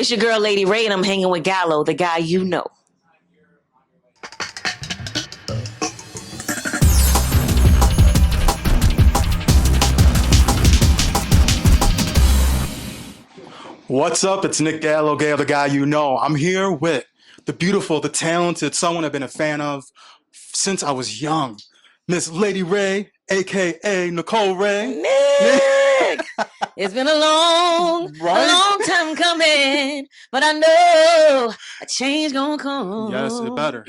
It's your girl, Lady Wray, and I'm hanging with Gallo, the guy you know. What's up? It's Nick Gallo, the guy you know. I'm here with the beautiful, the talented, someone I've been a fan of since I was young, Miss Lady Wray, aka Nicole Wray. Nick, it's been a Right? long time coming, but I know a change gonna come. Yes, it better.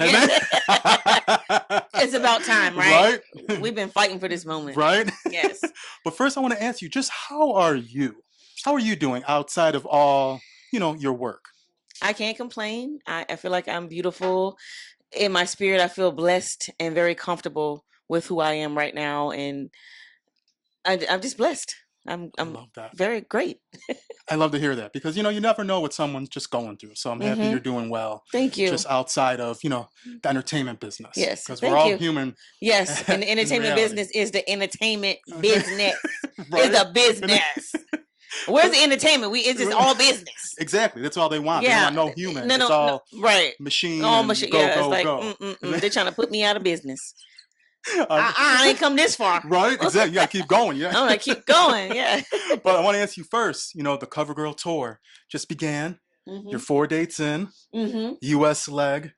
It's about time, right? Right? We've been fighting for this moment. Right? Yes. But first, I want to ask you, just how are you? How are you doing outside of all, your work? I can't complain. I feel like I'm beautiful. In my spirit, I feel blessed and very comfortable with who I am right now. And I'm just blessed. I'm Love that. very great. I love to hear that because, you never know what someone's just going through. So I'm happy you're doing well. Thank you. Just outside of, the entertainment business. Yes. Because Thank we're all you. human. Yes. And the entertainment business is the entertainment business. It's the business. Where's the entertainment? It's just all business. Exactly. That's all they want. Yeah. They want no human. No, it's all right. machine. All machine. Go, yeah. go, It's like, go. they're trying to put me out of business. I ain't come this far. Right? Exactly. You got to keep going. Yeah. I'm going to keep going. Yeah. But I want to ask you first, the CoverGirl tour just began. You're 4 dates in. U.S. leg.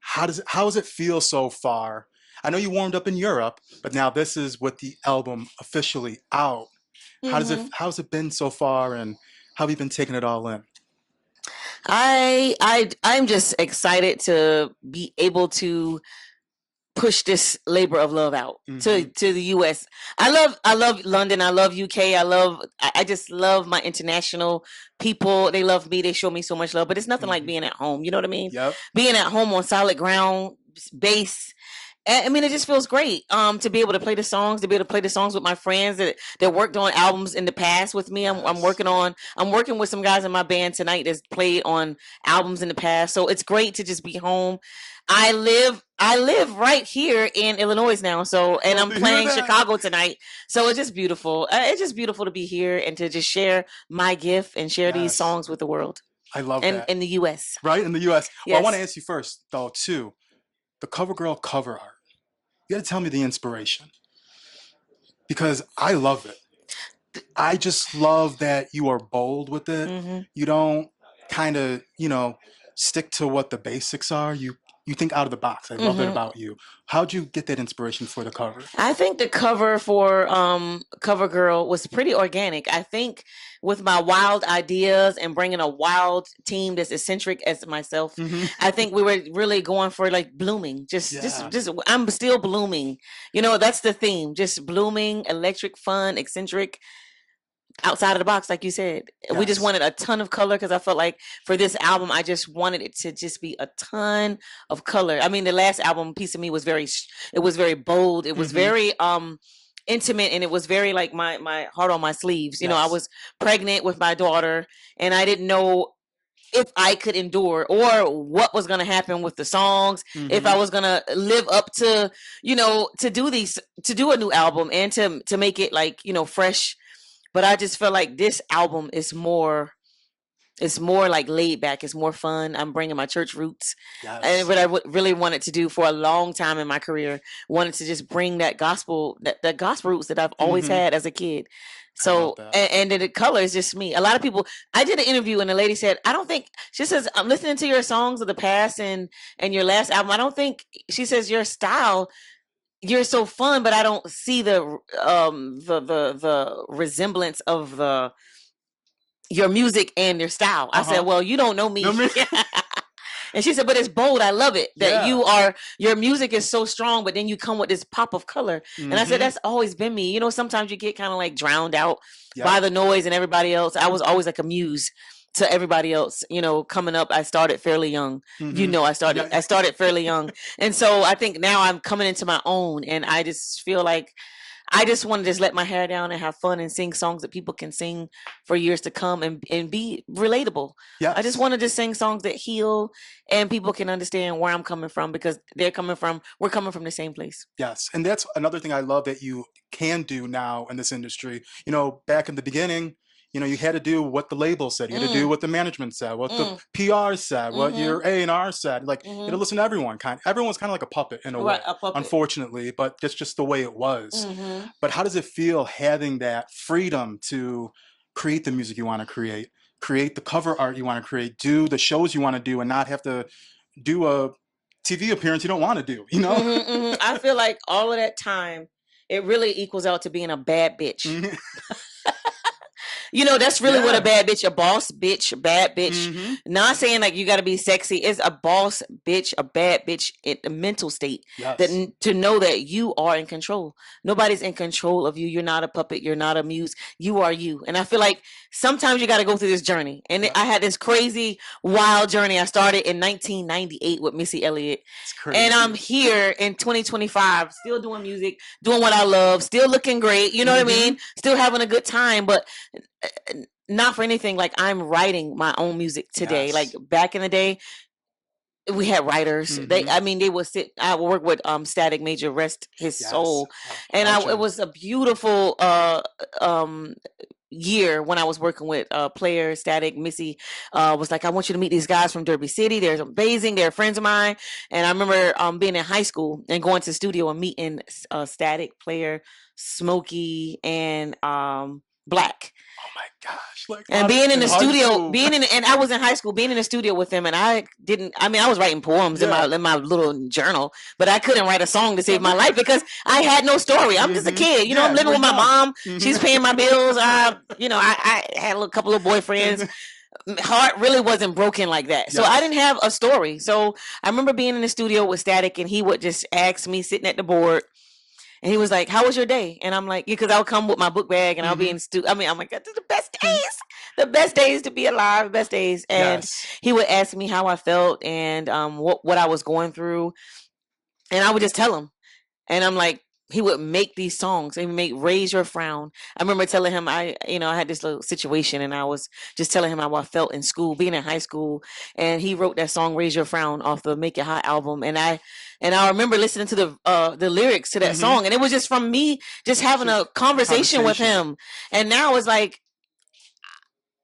How does it feel so far? I know you warmed up in Europe, but now this is with the album officially out. How's it been so far, and how have you been taking it all in? I'm just excited to be able to push this labor of love out to the US. I love London. I love UK. I just love my international people. They love me. They show me so much love, but it's nothing like being at home. You know what I mean? Yep. Being at home on solid ground, base. I mean, it just feels great to be able to play the songs, with my friends that worked on albums in the past with me. I'm working with some guys in my band tonight that's played on albums in the past. So it's great to just be home. I live right here in Illinois now. So, and I'm playing Chicago tonight. So it's just beautiful. It's just beautiful to be here and to just share my gift and share these songs with the world. I love that. In the US. Right? In the US. Yes. Well, I want to ask you first, though, too. The CoverGirl cover art. You got to tell me the inspiration. Because I love it. I just love that you are bold with it. You don't kind of, stick to what the basics are. You think out of the box. I love that about you. How'd you get that inspiration for the cover? I think the cover for CoverGirl was pretty organic. I think with my wild ideas and bringing a wild team that's eccentric as myself, I think we were really going for like blooming. Just I'm still blooming. That's the theme. Just blooming, electric, fun, eccentric. Outside of the box, like you said. Yes. We just wanted a ton of color because I felt like for this album, I just wanted it to just be a ton of color. I mean, the last album, Piece of Me, was very bold. It was very intimate, and it was very like my heart on my sleeves. You know, I was pregnant with my daughter, and I didn't know if I could endure or what was going to happen with the songs, if I was going to live up to, to do a new album and to make it like, fresh. But I just feel like this album is more like laid back. It's more fun. I'm bringing my church roots. Yes. And what I really wanted to do for a long time in my career, wanted to just bring that gospel, that gospel roots that I've always had as a kid. So, and then the color is just me. A lot of people, I did an interview and the lady said, she says, I'm listening to your songs of the past and your last album. She says your style, you're so fun, but I don't see the resemblance of your music and your style. I said, well, you don't know me. And she said, but it's bold. I love it that your music is so strong, but then you come with this pop of color. And I said, that's always been me. Sometimes you get kind of like drowned out by the noise and everybody else. I was always like a muse to everybody else. Coming up, I started fairly young. I started fairly young. And so I think now I'm coming into my own, and I just feel like I just want to just let my hair down and have fun and sing songs that people can sing for years to come and be relatable. Yes. I just want to just sing songs that heal and people can understand where I'm coming from because we're coming from the same place. Yes. And that's another thing I love that you can do now in this industry. Back in the beginning, you had to do what the label said. You had to do Mm, what the management said, what the mm, PR said, what mm-hmm, your A&R said. Like, you had to mm-hmm. listen to everyone. Everyone's kind of like a puppet in a Right, way, a puppet. unfortunately, but that's just the way it was. Mm-hmm. But how does it feel having that freedom to create the music you want to create the cover art you want to create, do the shows you want to do, and not have to do a TV appearance you don't want to do, you know? Mm-hmm, mm-hmm. I feel like all of that time, it really equals out to being a bad bitch. Mhm. You know, that's really what a Yeah. bad bitch, a boss bitch, a bad bitch. Hmm. Not saying like you got to be sexy. It's a boss bitch, a bad bitch in the mental state that Yes. to know that you are in control. Nobody's in control of you. You're not a puppet. You're not a muse. You are you. And I feel like sometimes you got to go through this journey. And Yep. I had this crazy, wild journey. I started in 1998 with Missy Elliott. It's And I'm crazy. here in 2025, still doing music, doing what I love, still looking great. You know what I Hmm. mean? Still having a good time. But not for anything, like I'm writing my own music today. Like Yes. back in the day, we had writers. Hmm. They would sit. I would work with Static Major, rest his Yes. soul, and it Legend. was a beautiful um year when I was working with Player Static. Missy was like, I want you to meet these guys from Derby City. They're amazing. They're friends of mine. And I remember being in high school and going to the studio and meeting Static, Player, Smokey, and Black. Oh my gosh! Like And being in in the high studio, school. and I was in high school, being in the studio with them, and I was writing poems in Yeah. my little journal, but I couldn't write a song to save my life because I had no story. I'm just a Hmm. kid, I'm Yeah, you living were with my young. mom. Hmm. She's paying my bills. I had a couple of boyfriends. Heart really wasn't broken like that, so I Yes. didn't have a story. So I remember being in the studio with Static, and he would just ask me sitting at the board. And he was like, "How was your day?" And I'm like, "Because I'll come with my book bag and I'll be Hmm. in I mean, I'm like, "This is the best days to be alive, best days." And Yes. he would ask me how I felt and what I was going through, and I would just tell him. And I'm like, he would make these songs and make Raise Your Frown. I remember telling him I had this little situation and I was just telling him how I felt in school, being in high school. And he wrote that song Raise Your Frown off the Make It Hot album. And I remember listening to the lyrics to that Hmm. song. And it was just from me just having a Just conversation with conversation. him. And now it's like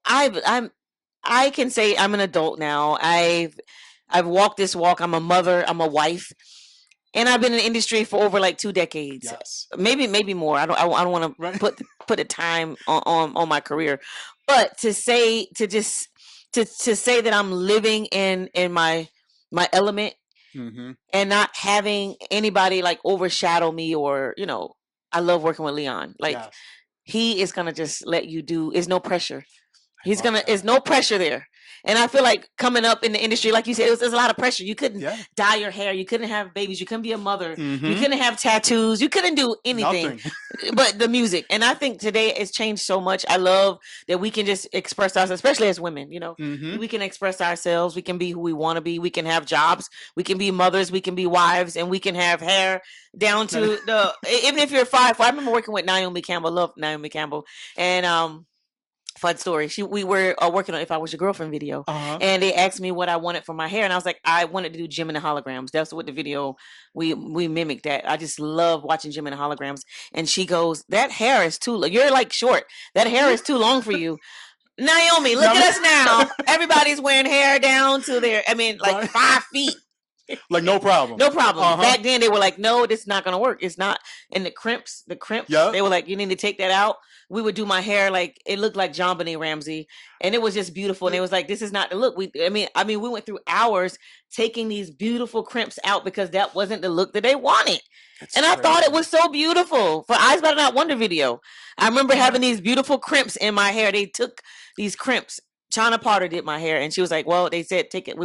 I'm I can say I'm an adult now. I've walked this walk. I'm a mother, I'm a wife, and I've been in the industry for over like 2 decades, Yes. maybe more. I don't want to Right. put a time on my career, but to say that I'm living in my element Hmm. and not having anybody like overshadow me or I love working with Leon. Like Yes. he is gonna just let you do. Is no pressure. I love There's that. no pressure there. And I feel like coming up in the industry, like you said, there's a lot of pressure. You couldn't Yeah. dye your hair. You couldn't have babies. You couldn't be a mother. You Hmm. couldn't have tattoos. You couldn't do anything Nothing. but the music. And I think today it's changed so much. I love that we can just express ourselves, especially as women, Hmm. we can express ourselves. We can be who we want to be. We can have jobs. We can be mothers. We can be wives. And we can have hair down to even if you're 5'4". I remember working with Naomi Campbell. Love Naomi Campbell. And, fun story. We were working on If I Was Your Girlfriend video, Uh-huh. and they asked me what I wanted for my hair, and I was like, I wanted to do Jim and the Holograms. That's what the video we mimicked that. I just love watching Jim and the Holograms. And she goes, "That hair is too. You're like short. That hair is too long for you." Naomi, look Now, at us now. Everybody's wearing hair down to their, I mean, like right? 5 feet. Like no problem. No problem. Uh-huh. Back then they were like, no, this is not gonna work. It's not. And the crimps, Yep. they were like, you need to take that out. We would do my hair like it looked like John Benet Ramsey, and it was just beautiful. And it was like, this is not the look. I mean, we went through hours taking these beautiful crimps out because that wasn't the look that they wanted. It's And I thought it crazy. was so beautiful for Eyes But Not Wonder video. I remember Uh-huh. having these beautiful crimps in my hair. They took these crimps. China Potter did my hair, and she was like, "Well, they said take it.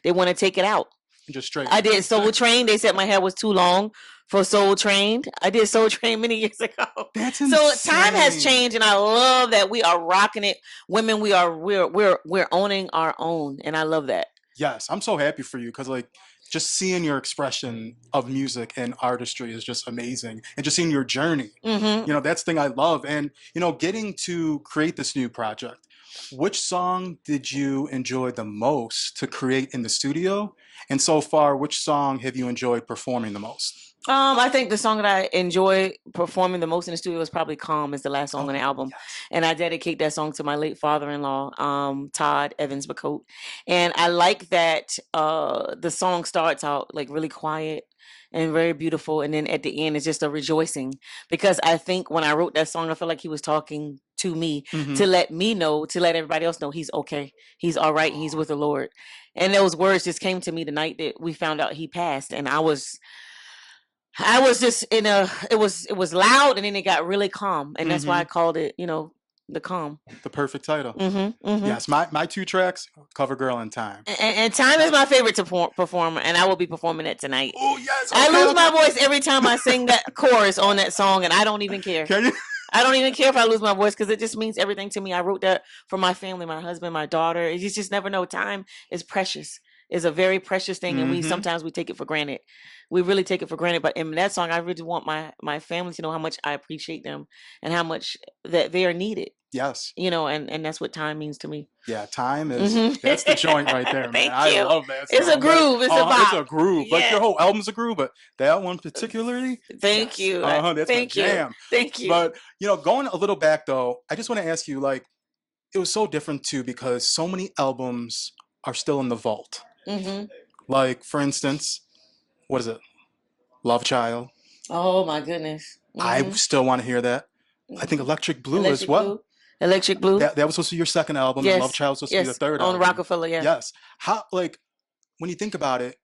They want to take it out." Just straight. I did Soul Train. They said my hair was too long for Soul Trained. I did Soul Train many years ago. That's So time has insane. changed, and I love that we are rocking it. Women, we're owning our own, and I love that. Yes, I'm so happy for you because like just seeing your expression of music and artistry is just amazing, and just seeing your journey. Hmm. That's the thing I love, and getting to create this new project. Which song did you enjoy the most to create in the studio? And so far, which song have you enjoyed performing the most? I think the song that I enjoy performing the most in the studio is probably "Calm." Is the last song on the album, yes. and I dedicate that song to my late father-in-law, Todd Evans McCoat. And I like that the song starts out like really quiet and very beautiful, and then at the end it's just a rejoicing, because I think when I wrote that song, I felt like he was talking to me to let me know, to let everybody else know he's okay, he's all right, he's with the Lord. And those words just came to me the night that we found out he passed, and I was just in a, it was loud, and then it got really calm, and that's why I called it, the calm. The perfect title. Mm-hmm, mm-hmm. Yes, my two tracks, Cover Girl and Time. And Time is my favorite to perform, and I will be performing it tonight. Oh yes, I lose my voice every time I sing that chorus on that song, and I don't even care. Can you? I don't even care if I lose my voice, because it just means everything to me. I wrote that for my family, my husband, my daughter. You just never know. Time is precious. It's a very precious thing, and we sometimes we take it for granted. We really take it for granted. But in that song, I really want my family to know how much I appreciate them and how much that they are needed. Yes. And that's what time means to me. Yeah, Time is that's the joint right there, man. Thank I you. love that song. It's a groove. It's a bop. It's a groove. Yes. Like your whole album's a groove, but that one particularly. Thank you. That's Thank my jam. Thank you. But going a little back though, I just want to ask you, like, it was so different too because so many albums are still in the vault. Like, for instance, what is it? Love Child. Oh my goodness. I still want to hear that. I think Electric Blue as well. Electric Blue. That was supposed to be your second album. Yes. And Love Child was supposed to be the third on album. Rockefeller. Yeah. Yes. How, like, when you think about it,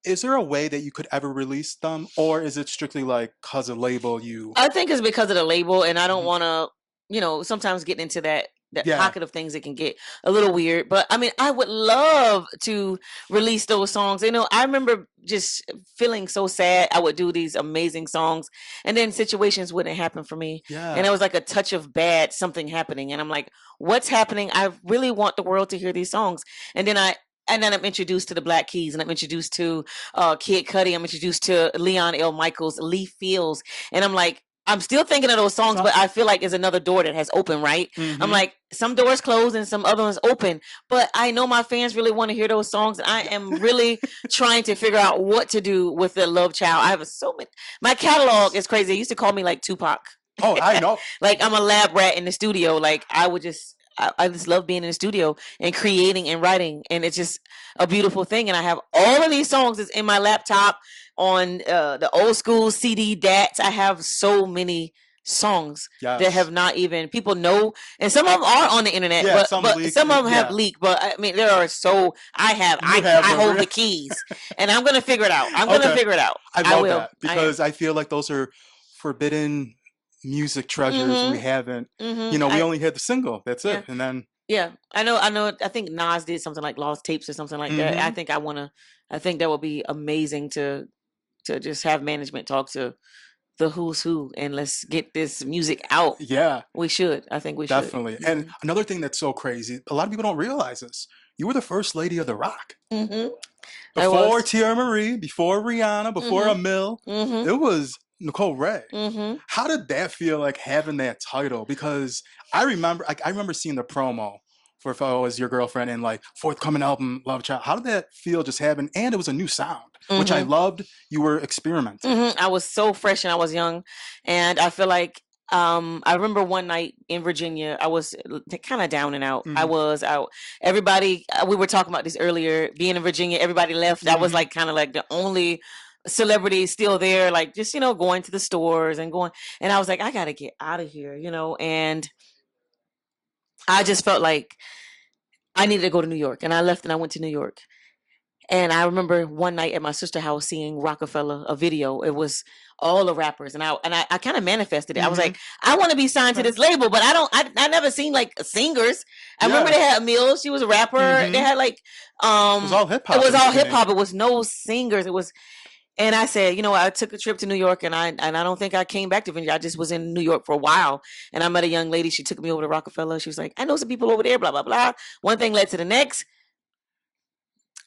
is there a way that you could ever release them, or is it strictly like cause of label? I think it's because of the label, and I don't want to, sometimes get into that pocket of things that can get a little weird. But I mean, I would love to release those songs. I remember just feeling so sad. I would do these amazing songs, and then situations wouldn't happen for me. Yeah. And it was like a touch of bad, something happening, and I'm like, what's happening? I really want the world to hear these songs. And then I'm introduced to the Black Keys, and I'm introduced to Kid Cudi. I'm introduced to Leon L. Michaels, Lee Fields, and I'm like, I'm still thinking of those songs, but I feel like it's another door that has opened, right? I'm like, some doors closed and some other ones open, but I know my fans really want to hear those songs. And I am really trying to figure out what to do with the Love Child. I have so many. My catalog is crazy. They used to call me like Tupac. Oh, I know. Like, I'm a lab rat in the studio. Like, I just love being in the studio and creating and writing, and it's just a beautiful thing. And I have all of these songs that's in my laptop on the old school CD DATs. I have so many songs that have not even people know, and some of them are on the internet, but some of them have leaked. But I mean, there are I hold the keys, and I'm gonna figure it out. I'm gonna figure it out. I love that because I feel like those are forbidden music treasures. We haven't, we only had the single. That's it, and then. Yeah, I know. I think Nas did something like Lost Tapes or something like that. I think I think that would be amazing to just have management talk to the who's who, and let's get this music out. Yeah, we should. I think we should. Definitely. And another thing that's so crazy, a lot of people don't realize this. You were the first lady of the rock. Before Tierra Marie, before Rihanna, before Emil, it was Nicole Wray. How did that feel, like having that title? Because I remember seeing the promo for If I Was Your Girlfriend and like forthcoming album Love Child. How did that feel just having, and it was a new sound, which I loved. You were experimenting. I was so fresh and I was young, and I feel like I remember one night in Virginia, I was kind of down and out. I was out. Everybody, we were talking about this earlier, being in Virginia, everybody left. I was like kind of like the only celebrity still there, like just going to the stores and going, and I was like, I gotta get out of here, and I just felt like I needed to go to New York, and I left and I went to New York. And I remember one night at my sister's house seeing Rockefeller, a video. It was all the rappers, and I kind of manifested it. I was like, I want to be signed to this label, but I never seen like singers. I remember they had Emil, she was a rapper. They had like it was all hip hop. It was all hip hop. It was no singers. It was. And I said, I took a trip to New York, and I don't think I came back to Virginia. I just was in New York for a while, and I met a young lady. She took me over to Rockefeller. She was like, I know some people over there, blah, blah, blah. One thing led to the next,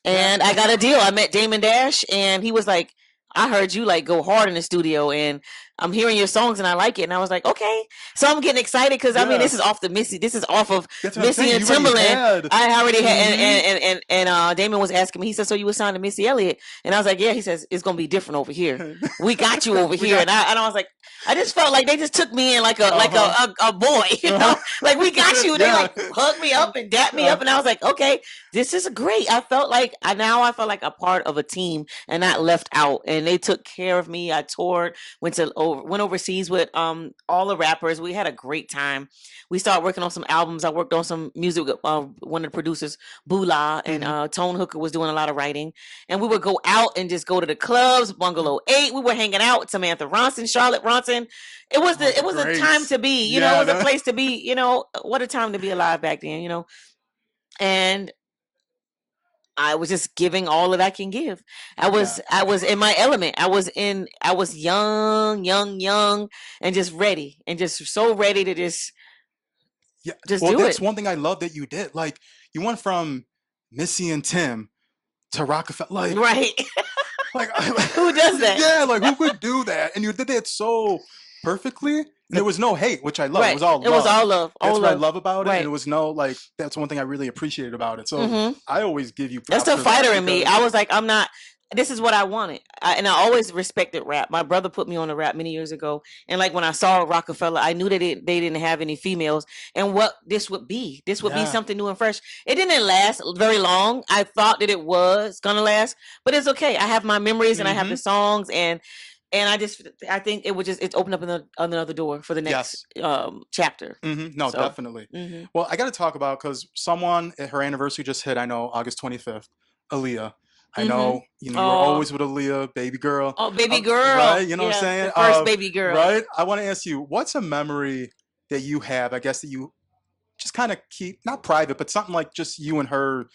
and I got a deal. I met Damon Dash, and he was like, I heard you like go hard in the studio, and I'm hearing your songs and I like it. And I was like, okay. So I'm getting excited because I mean, this is off the Missy. This is off of That's what I'm Missy saying. and You already Timberland. had. I already had, Mhm. and Damon was asking me. He said, "So you were signed to Missy Elliott?" And I was like, "Yeah." He says, "It's gonna be different over here. We got you over We here." got. And I was like, I just felt like they just took me in like Uh-huh. a boy, you Uh-huh. know, like we got you. They Yeah. like hugged me up and dapped me up, and I was like, okay, this is great. I felt like I felt like a part of a team and not left out. And they took care of me. I toured, went overseas with all the rappers. We had a great time. We started working on some albums. I worked on some music with one of the producers, Bula, and Mhm. Tone Hooker was doing a lot of writing. And we would go out and just go to the clubs, Bungalow 8. We were hanging out with Samantha Ronson, Charlotte Ronson. Oh, It the was a time greats. to be, you know, Yeah. it was a place to be, you know, what a time to be alive back then, you know. And I was just giving all that I can give. Yeah. I was in my element. I was young, and just ready, and just so ready to Yeah. just Well, do that's it. one thing I love that you did. Like, you went from Missy and Tim to Rockefeller. Right. Like, Who does that? yeah, like who could do that? And you did that so perfectly, and there was no hate, which I love. It Right. was all It was love. all love. That's All what I love. love about it, and it Right. was no like. That's one thing I really appreciated about it. So Mm-hmm. I always give you That's props the for that fighter in me. because I was like, I'm not. This is what I wanted, and I always respected rap. My brother put me on the rap many years ago, and like when I saw Rockefeller, I knew that they didn't have any females, and what this would be. This would be yeah. something new and fresh. It didn't last very long. I thought that it was gonna last, but it's okay. I have my memories, and I have the Mm-hmm. songs, and I think it would just it's opened up another door for the next Yes. chapter. Mm-hmm. No, So. definitely. Mm-hmm. Well, I got to talk about because someone her anniversary just hit. I know August 25th. Aaliyah. I Mm-hmm. know you were Oh, always with Aaliyah, baby girl. oh, baby Right? girl. You know what I'm Yeah, the saying? first baby girl. Right. I want to ask you, what's a memory that you have? I guess that you just kind of keep not private, but something like just you and her.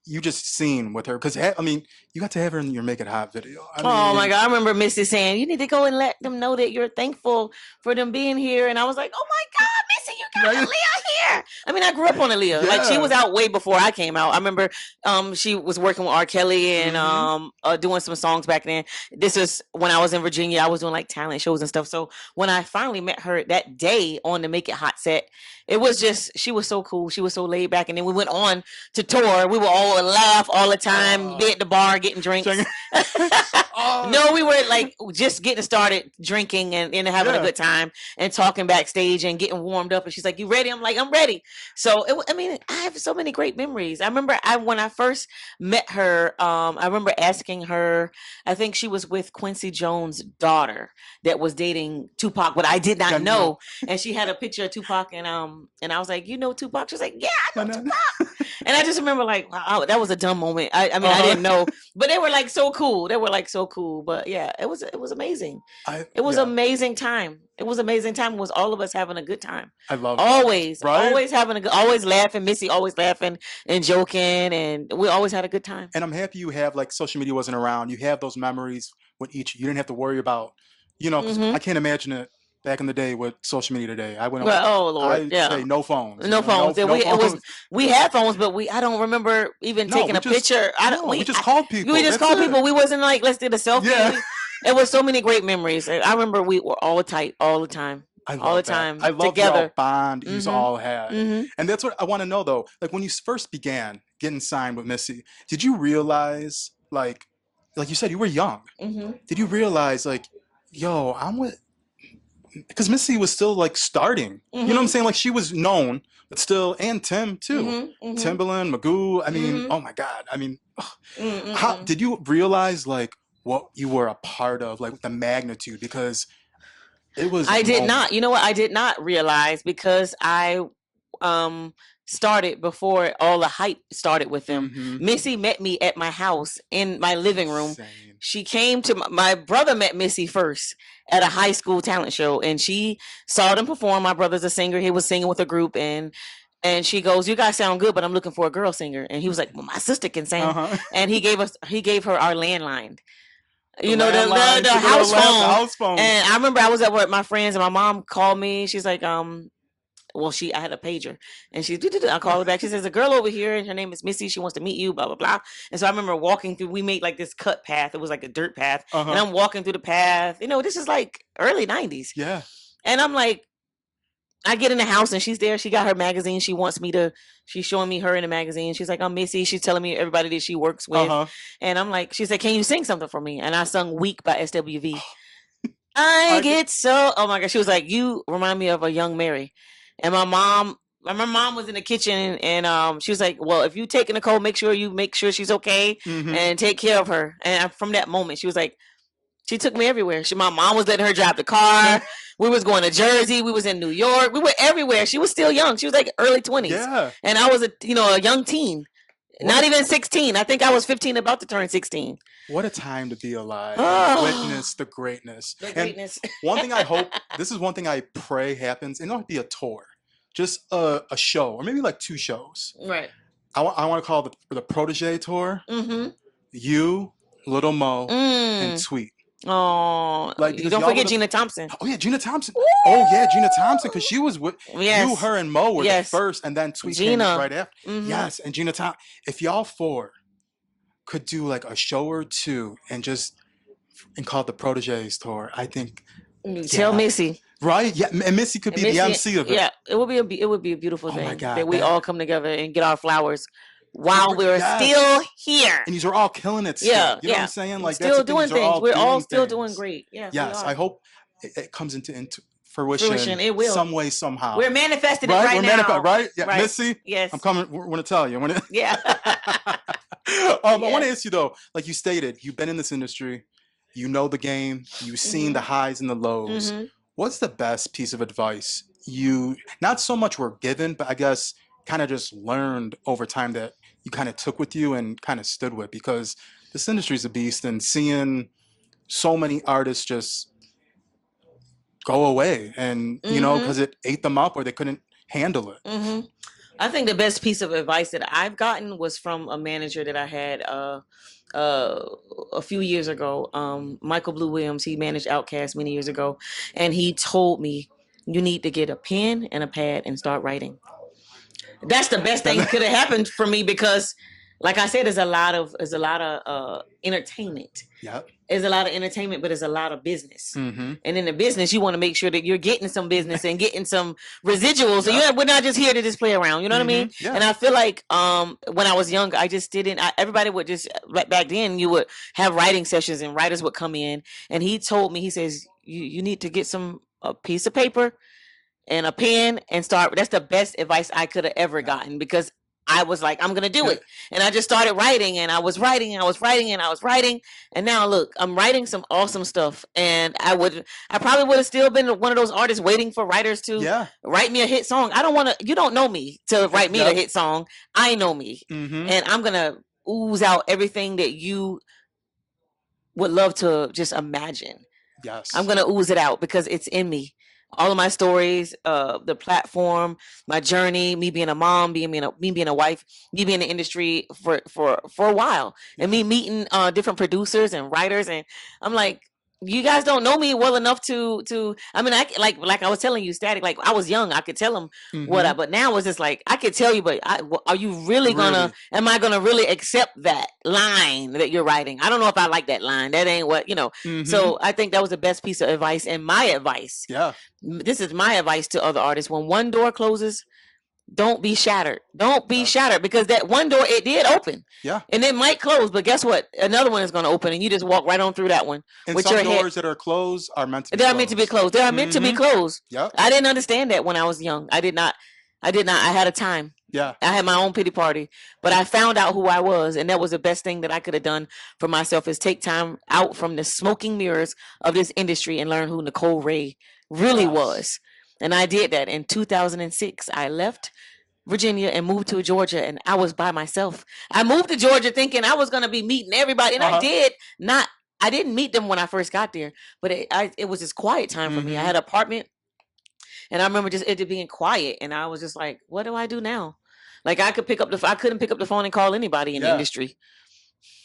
You just seen with her because I mean, you got to have her in your Make It Hot video. I Oh my mean, God. I remember Missy saying, you need to go and let them know that you're thankful for them being here. And I was like, oh my God, Missy, you got right? Aaliyah here. I mean, I grew up on Aaliyah. Like she was Yeah. out way before I came out. I remember she was working with R. Kelly and Mm-hmm. doing some songs back then. This is when I was in Virginia. I was doing like talent shows and stuff. So when I finally met her that day on the Make It Hot set, it was just, she was so cool. She was so laid back. And then we went on to tour. We were all laugh all the time, be Oh, at the bar getting drinks. oh, No, we were like just getting started drinking and having a yeah. good time and talking backstage and getting warmed up. And she's like, "You ready?" I'm like, "I'm ready." So I mean, I have so many great memories. I remember when I first met her. I remember asking her. I think she was with Quincy Jones' daughter that was dating Tupac, but I did not Yeah, no, know. And she had a picture of Tupac, and I was like, "You know Tupac?" She's like, "Yeah, I no, know no. Tupac." And I just remember like, wow, that was a dumb moment. I mean, I Uh-huh. didn't know, but they were like so cool. They were like so cool. But yeah, it was amazing. It was Yeah, amazing time. It was amazing time. It was all of us having a good time. I love that. Right? Always having a good, always laughing. Missy always laughing and joking, and we always had a good time. And I'm happy you have like social media wasn't around. You have those memories with each. You didn't have to worry about, because I Mm-hmm. can't imagine it back in the day with social media today. I went, Well, oh Lord, I yeah. say no phones. No phones. No, Yeah, no phones. we had phones, but I don't remember even No, taking we a just picture. I don't no, we just called we people. just That's called it. people. We wasn't like let's do the selfie. Yeah. It was so many great memories. I remember we were all tight all the time, I all the love that. I time love y'all together. bond you Mm-hmm. all had. Mm-hmm. And that's what I want to know though. Like when you first began getting signed with Missy, did you realize like you said you were young. Mm-hmm. Did you realize like, yo, I'm with because Missy was still like starting. You know what I'm Mm-hmm. saying? Like she was known, but still and Tim too. Mm-hmm. Mm-hmm. Timbaland, Magoo. I mean, Mm-hmm. oh my God. I mean, how Mm-hmm. did you realize like what you were a part of, like the magnitude? Because it was a I did moment. not. You know what? I did not realize because I um started before all the hype started with them. Mm-hmm. Missy met me at my house in my living room. Insane. She came to my brother met Missy first at a high school talent show, and she saw them perform. My brother's a singer. He was singing with a group, and she goes, "You guys sound good, but I'm looking for a girl singer." And he was like, "Well, my sister can sing." Uh-huh. And he gave her our landline, The you know, landline, the the little house land, the phone. house phone. And I remember I was at work, my friends, and my mom called me. She's like, I had a pager, and I call her back. She says, a girl over here, and her name is Missy. She wants to meet you, blah, blah, blah. And so I remember walking through, we made like this cut path. It was like a dirt path. And I'm walking through the path. This is like early 90s. Yeah. And I'm like, I get in the house and she's there. She got her magazine. She's showing me her in the magazine. She's like, I'm Missy. She's telling me everybody that she works with. And I'm like, she said, can you sing something for me? And I sung Weak by SWV. I get so, oh my God. She was like, you remind me of a young Mary. And my mom was in the kitchen and she was like, well, if you take Nicole, make sure she's okay and take care of her. And from that moment, she was like, she took me everywhere. My mom was letting her drive the car. We was going to Jersey. We was in New York. We were everywhere. She was still young. She was like early 20s. Yeah. And I was a young teen. Not even 16. I think I was 15, about to turn 16. What a time to be alive. And witness the greatness. And one thing I hope, this is one thing I pray happens, and it don't be a tour, just a show, or maybe like 2 shows. Right. I want to call it the Protege Tour. You, Little Mo, and Tweet. Oh, like you don't forget Gina Thompson. Oh yeah, Gina Thompson. Woo! Oh yeah, Gina Thompson, because she was with you, her, and Mo were the first, and then Tweet came right after. Yes, and Gina Thompson. If y'all 4 could do like a show or 2 and call it the Proteges Tour, I think. Tell Missy. Right? Yeah, and Missy could be the MC of it. Yeah, it would be a beautiful thing that we all come together and get our flowers while we're still here. And these are all killing it still. Yeah, you know what I'm saying? Like, still doing things. We're all still doing great. Yeah. Yes, I hope it comes into fruition. It will. Some way, somehow. We're manifesting it right now. Right? Yeah, right. Missy? Yes. I'm coming. We're going to tell you. Yeah. I want to ask you, though, like you stated, you've been in this industry. You know the game. You've seen the highs and the lows. What's the best piece of advice you, not so much were given, but I guess kind of just learned over time that you kind of took with you and kind of stood with? Because this industry is a beast, and seeing so many artists just go away and, because it ate them up or they couldn't handle it. I think the best piece of advice that I've gotten was from a manager that I had a few years ago. Michael Blue Williams, he managed Outkast many years ago. And he told me, you need to get a pen and a pad and start writing. That's the best thing that could have happened for me, because like I said, there's a lot of entertainment. Yep. There's a lot of entertainment, but there's a lot of business. And in the business, you want to make sure that you're getting some business and getting some residuals. So we're not just here to just play around. You know what I mean? Yeah. And I feel like when I was young, I just didn't. Everybody would just, back then, you would have writing sessions and writers would come in. And he told me, he says, you need to get a piece of paper and a pen and start. That's the best advice I could have ever gotten, because I was like, I'm going to do it. And I just started writing, and I was writing and I was writing and I was writing. And now look, I'm writing some awesome stuff. And I probably would have still been one of those artists waiting for writers to write me a hit song. You don't know me to write me a hit song. I know me. And I'm going to ooze out everything that you would love to just imagine. Yes. I'm going to ooze it out because it's in me. All of my stories, the platform, my journey, me being a mom, me being a wife, me being in the industry for a while, and me meeting different producers and writers, and I'm like, you guys don't know me well enough to. I mean, I like I was telling you, Static. Like, I was young, I could tell them but now it's just like I could tell you, but are you really gonna? Am I gonna really accept that line that you're writing? I don't know if I like that line. That ain't what So I think that was the best piece of advice, and my advice. Yeah. This is my advice to other artists. When one door closes, don't be shattered. Don't be shattered, because that one door, it did open. Yeah. And it might close, but guess what? Another one is going to open, and you just walk right on through that one. And some doors that are closed are meant to be closed. They're meant to be closed. They are meant to be closed. Yep. I didn't understand that when I was young. I did not. I had a time. Yeah. I had my own pity party, but I found out who I was, and that was the best thing that I could have done for myself, is take time out from the smoking mirrors of this industry and learn who Nicole Wray really was. And I did that. In 2006, I left Virginia and moved to Georgia, and I was by myself. I moved to Georgia thinking I was going to be meeting everybody, and I didn't meet them when I first got there, but it was this quiet time for me. I had an apartment, and I remember just it being quiet, and I was just like, what do I do now? Like, I couldn't pick up the phone and call anybody in the industry.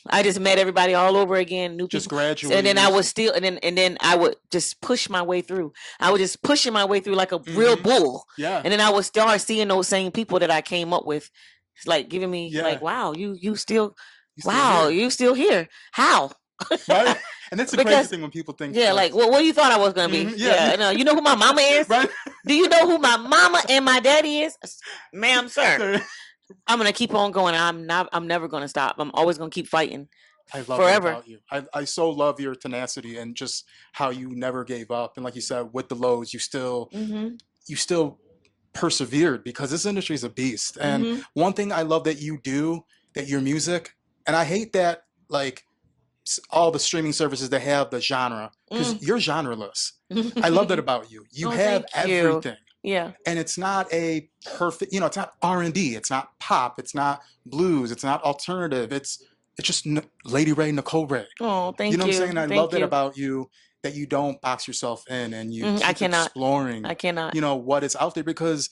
I just met everybody all over again, new Just people, and then graduated. I was still, and then I would just push my way through. I was just pushing my way through like a real bull, Yeah. and then I would start seeing those same people that I came up with. It's like giving me Yeah. like, wow, you still, You still wow, here. you still here? How? Right? And that's the crazy Because thing when people think yeah, like what you thought I was gonna be? yeah. Yeah, no, you know who my mama is? Right? Do you know who my mama and my daddy is, ma'am, sir? Sir. I'm gonna keep on going. I'm never gonna stop. I'm always gonna keep fighting I love that forever. about you. I so love your tenacity and just how you never gave up. And like you said, with the lows, you still persevered because this industry is a beast. And one thing I love that you do, that your music, and I hate that like all the streaming services that have the genre because you're genreless. I love that about you. You have everything. Yeah. And it's not a perfect, it's not R&B, it's not pop, it's not blues, it's not alternative. It's just Lady Wray, Nicole Wray. Oh, thank you. You know what I'm saying? I thank love that you. about you, that you don't box yourself in and you I keep cannot. exploring. I cannot. What is out there because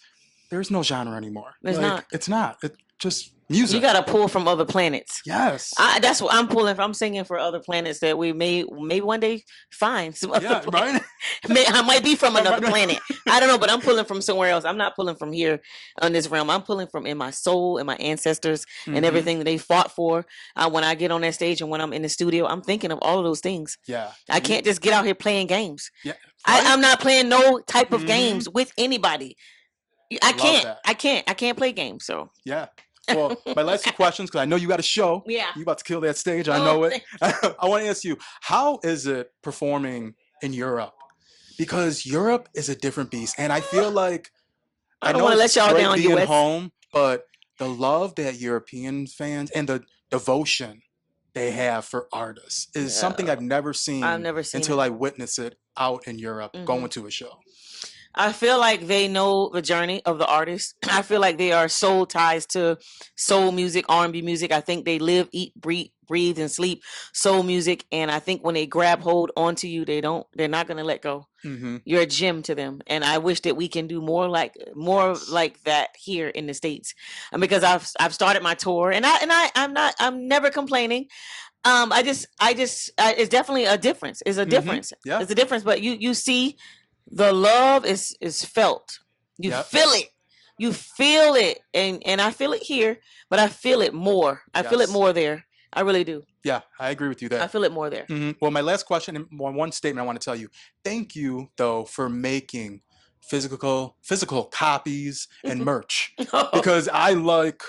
there's no genre anymore. There's like, not. It's not. It's just music. You gotta pull from other planets. Yes. That's what I'm pulling from. I'm singing for other planets that we may one day find some other planet. Right? I might be from another planet. I don't know, but I'm pulling from somewhere else. I'm not pulling from here on this realm. I'm pulling from in my soul and my ancestors and everything that they fought for. When I get on that stage and when I'm in the studio, I'm thinking of all of those things. Yeah. I can't just get out here playing games. Yeah. Right? I'm not playing no type of games with anybody. I can't play games. So yeah. Well, my last two questions, because I know you got a show. Yeah. You about to kill that stage. I know it. I want to ask you, how is it performing in Europe? Because Europe is a different beast, and I feel like I don't want to let y'all down. Being US. home, but the love that European fans and the devotion they have for artists is something I've never seen. Until I witness it out in Europe, going to a show. I feel like they know the journey of the artist. I feel like they are soul ties to soul music, R&B music. I think they live, eat, breathe, and sleep soul music. And I think when they grab hold onto you, they're not going to let go. You're a gem to them. And I wish that we can do more like that here in the States. And because I've started my tour and I'm never complaining. It's definitely a difference. It's a difference. Yeah. It's a difference. But you see, the love is felt. You feel it. You feel it. And I feel it here, but I feel it more. I feel it more there. I really do. Yeah, I agree with you there. I feel it more there. Well, my last question and one statement I want to tell you. Thank you, though, for making physical copies and merch. Because I like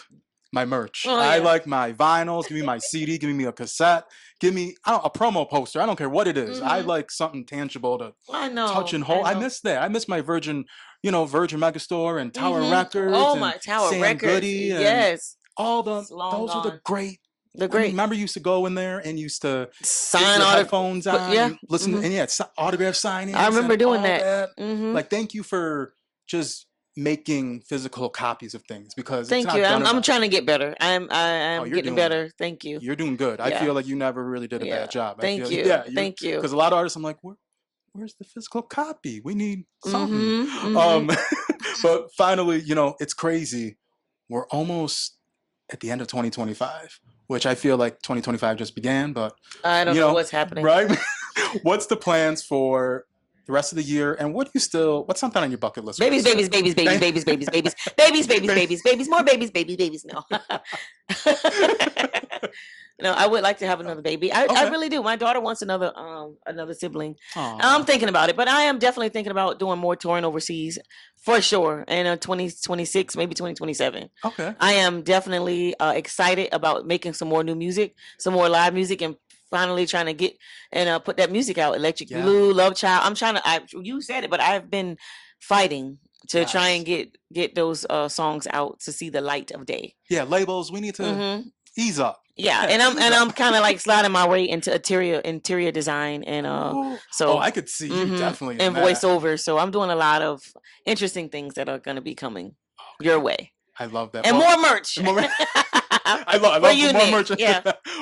my merch. I like my vinyls. Give me my CD. Give me a cassette. Give me a promo poster. I don't care what it is. I like something tangible to touch and hold. I miss that. I miss my Virgin Megastore and Tower Records. Oh, my Tower Sam Records. Goody Yes. All those are the great. The great. Remember, you used to go in there and used to sign all headphones on, and listen, and autograph signings. I remember doing that. Like, thank you for just making physical copies of things because thank you. I'm trying to get better. I'm getting better. Thank you. You're doing good. I feel like you never really did a bad job. Thank you. Thank you. Because a lot of artists, I'm like, where's the physical copy? We need something. But finally, it's crazy. We're almost at the end of 2025. Which I feel like 2025 just began, but I don't know what's happening. Right? What's the plans for the rest of the year, and what's something on your bucket list? Babies, more babies. No. No, I would like to have another baby. I really do. My daughter wants another sibling. I'm thinking about it, but I am definitely thinking about doing more touring overseas for sure. And 2026, maybe 2027. Okay. I am definitely excited about making some more new music, some more live music, and finally trying to get and put that music out. Electric Blue, Love Child. I'm trying to. You said it, but I've been fighting to try and get those songs out to see the light of day. Yeah, labels. We need to ease up. Yeah, and I'm kind of like sliding my way into interior design and so I could see you definitely and voiceover. So I'm doing a lot of interesting things that are going to be coming your way. I love that. And more merch. I love more merch. Yeah.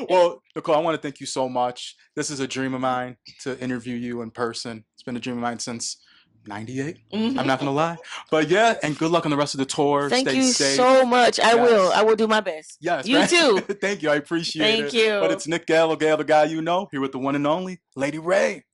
Well, Nicole, I want to thank you so much. This is a dream of mine to interview you in person. It's been a dream of mine since 98. I'm not gonna lie, but yeah, and good luck on the rest of the tour. Thank Stay you safe. so much. I will. I Yes. will do my best. Yes, You too. thank you. I appreciate Thank it. But you. it's Nick Gallo, Gallo, the guy you know, here with the one and only Lady Wray.